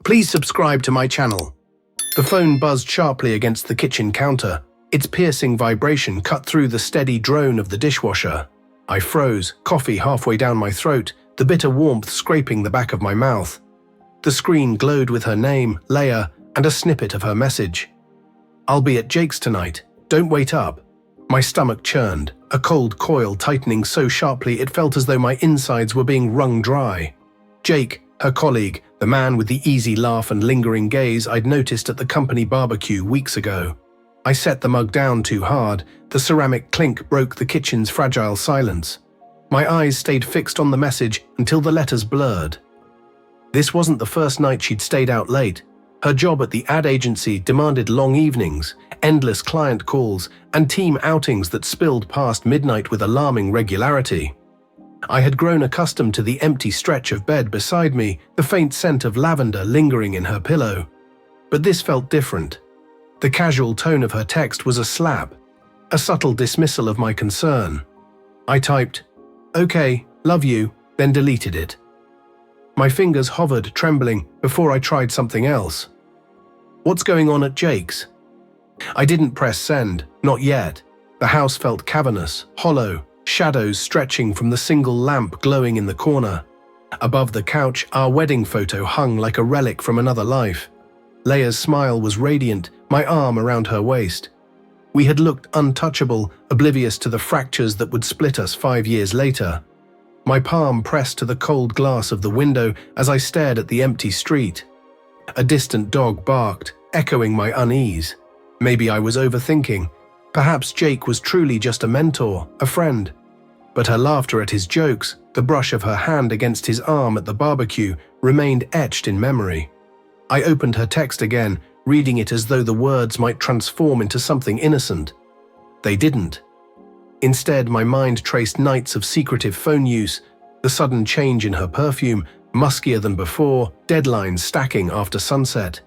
Please subscribe to my channel. The phone buzzed sharply against the kitchen counter. Its piercing vibration cut through the steady drone of the dishwasher. I froze, coffee halfway down my throat, the bitter warmth scraping the back of my mouth. The screen glowed with her name, Leia, and a snippet of her message. "I'll be at Jake's tonight. Don't wait up." My stomach churned, a cold coil tightening so sharply it felt as though my insides were being wrung dry. Jake, her colleague, the man with the easy laugh and lingering gaze I'd noticed at the company barbecue weeks ago. I set the mug down too hard. The ceramic clink broke the kitchen's fragile silence. My eyes stayed fixed on the message until the letters blurred. This wasn't the first night she'd stayed out late. Her job at the ad agency demanded long evenings, endless client calls, and team outings that spilled past midnight with alarming regularity. I had grown accustomed to the empty stretch of bed beside me, the faint scent of lavender lingering in her pillow. But this felt different. The casual tone of her text was a slap, a subtle dismissal of my concern. I typed, "Okay, love you," then deleted it. My fingers hovered, trembling, before I tried something else. "What's going on at Jake's?" I didn't press send, not yet. The house felt cavernous, hollow, shadows stretching from the single lamp glowing in the corner. Above the couch, our wedding photo hung like a relic from another life. Leia's smile was radiant, my arm around her waist. We had looked untouchable, oblivious to the fractures that would split us 5 years later. My palm pressed to the cold glass of the window as I stared at the empty street. A distant dog barked, echoing my unease. Maybe I was overthinking. Perhaps Jake was truly just a mentor, a friend. But her laughter at his jokes, the brush of her hand against his arm at the barbecue, remained etched in memory. I opened her text again, reading it as though the words might transform into something innocent. They didn't. Instead, my mind traced nights of secretive phone use, the sudden change in her perfume, muskier than before, deadlines stacking after sunset.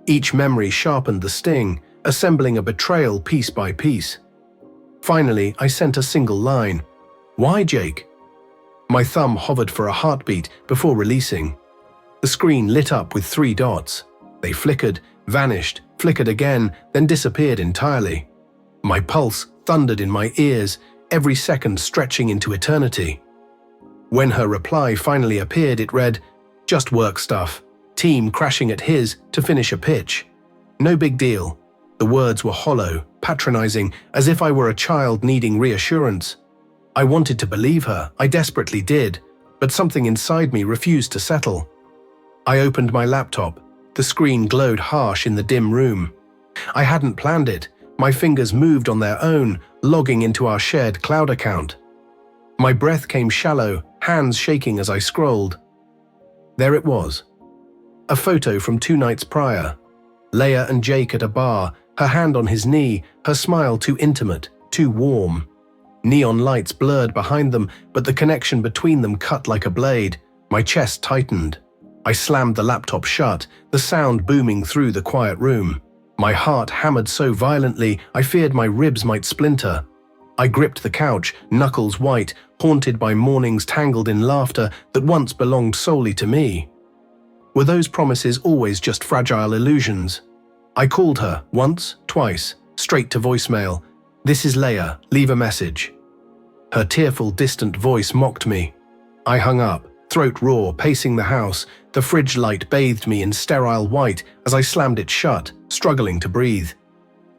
Each memory sharpened the sting, assembling a betrayal piece by piece. Finally, I sent a single line. "Why, Jake?" My thumb hovered for a heartbeat before releasing. The screen lit up with 3 dots. They flickered, vanished, flickered again, then disappeared entirely. My pulse thundered in my ears, every second stretching into eternity. When her reply finally appeared, it read, "Just work stuff. Team crashing at his to finish a pitch. No big deal." The words were hollow, patronizing, as if I were a child needing reassurance. I wanted to believe her, I desperately did, but something inside me refused to settle. I opened my laptop. The screen glowed harsh in the dim room. I hadn't planned it. My fingers moved on their own, logging into our shared cloud account. My breath came shallow, hands shaking as I scrolled. There it was. A photo from 2 nights prior. Leia and Jake at a bar, her hand on his knee, her smile too intimate, too warm. Neon lights blurred behind them, but the connection between them cut like a blade. My chest tightened. I slammed the laptop shut, the sound booming through the quiet room. My heart hammered so violently I feared my ribs might splinter. I gripped the couch, knuckles white, haunted by mornings tangled in laughter that once belonged solely to me. Were those promises always just fragile illusions? I called her once, twice, straight to voicemail. "This is Leia, leave a message." Her tearful, distant voice mocked me. I hung up, throat raw, pacing the house. The fridge light bathed me in sterile white as I slammed it shut, struggling to breathe.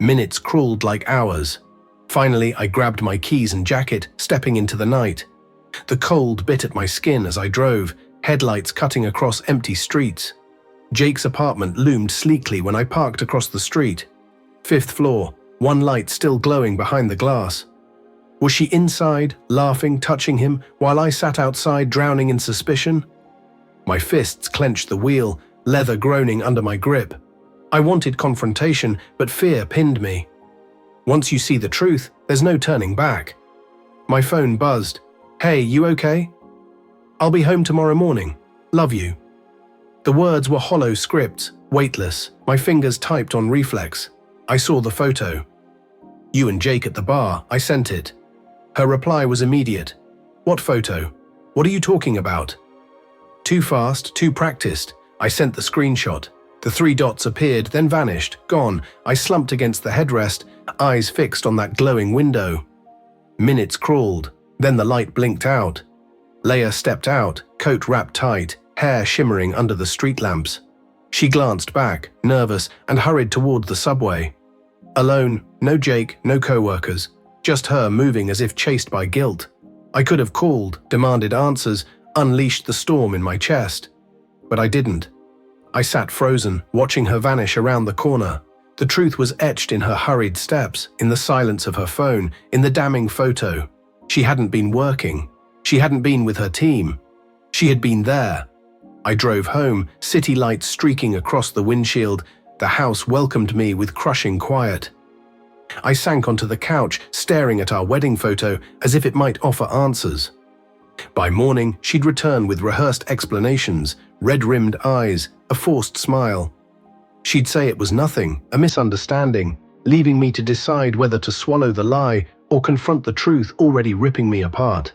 Minutes crawled like hours. Finally, I grabbed my keys and jacket, stepping into the night. The cold bit at my skin as I drove, headlights cutting across empty streets. Jake's apartment loomed sleekly when I parked across the street. 5th floor, one light still glowing behind the glass. Was she inside, laughing, touching him, while I sat outside drowning in suspicion? My fists clenched the wheel, leather groaning under my grip. I wanted confrontation, but fear pinned me. Once you see the truth, there's no turning back. My phone buzzed. "Hey, you okay?" "I'll be home tomorrow morning. Love you." The words were hollow scripts, weightless. My fingers typed on reflex. I saw the photo. "You and Jake at the bar," I sent it. Her reply was immediate. "What photo? What are you talking about?" Too fast, too practiced. I sent the screenshot. The 3 dots appeared, then vanished, gone. I slumped against the headrest, eyes fixed on that glowing window. Minutes crawled, then the light blinked out. Leia stepped out, coat wrapped tight, hair shimmering under the street lamps. She glanced back, nervous, and hurried toward the subway. Alone, no Jake, no co-workers, just her moving as if chased by guilt. I could have called, demanded answers, unleashed the storm in my chest. But I didn't. I sat frozen, watching her vanish around the corner. The truth was etched in her hurried steps, in the silence of her phone, in the damning photo. She hadn't been working. She hadn't been with her team. She had been there. I drove home, city lights streaking across the windshield. The house welcomed me with crushing quiet. I sank onto the couch, staring at our wedding photo as if it might offer answers. By morning, she'd return with rehearsed explanations, red-rimmed eyes, a forced smile. She'd say it was nothing, a misunderstanding, leaving me to decide whether to swallow the lie or confront the truth already ripping me apart.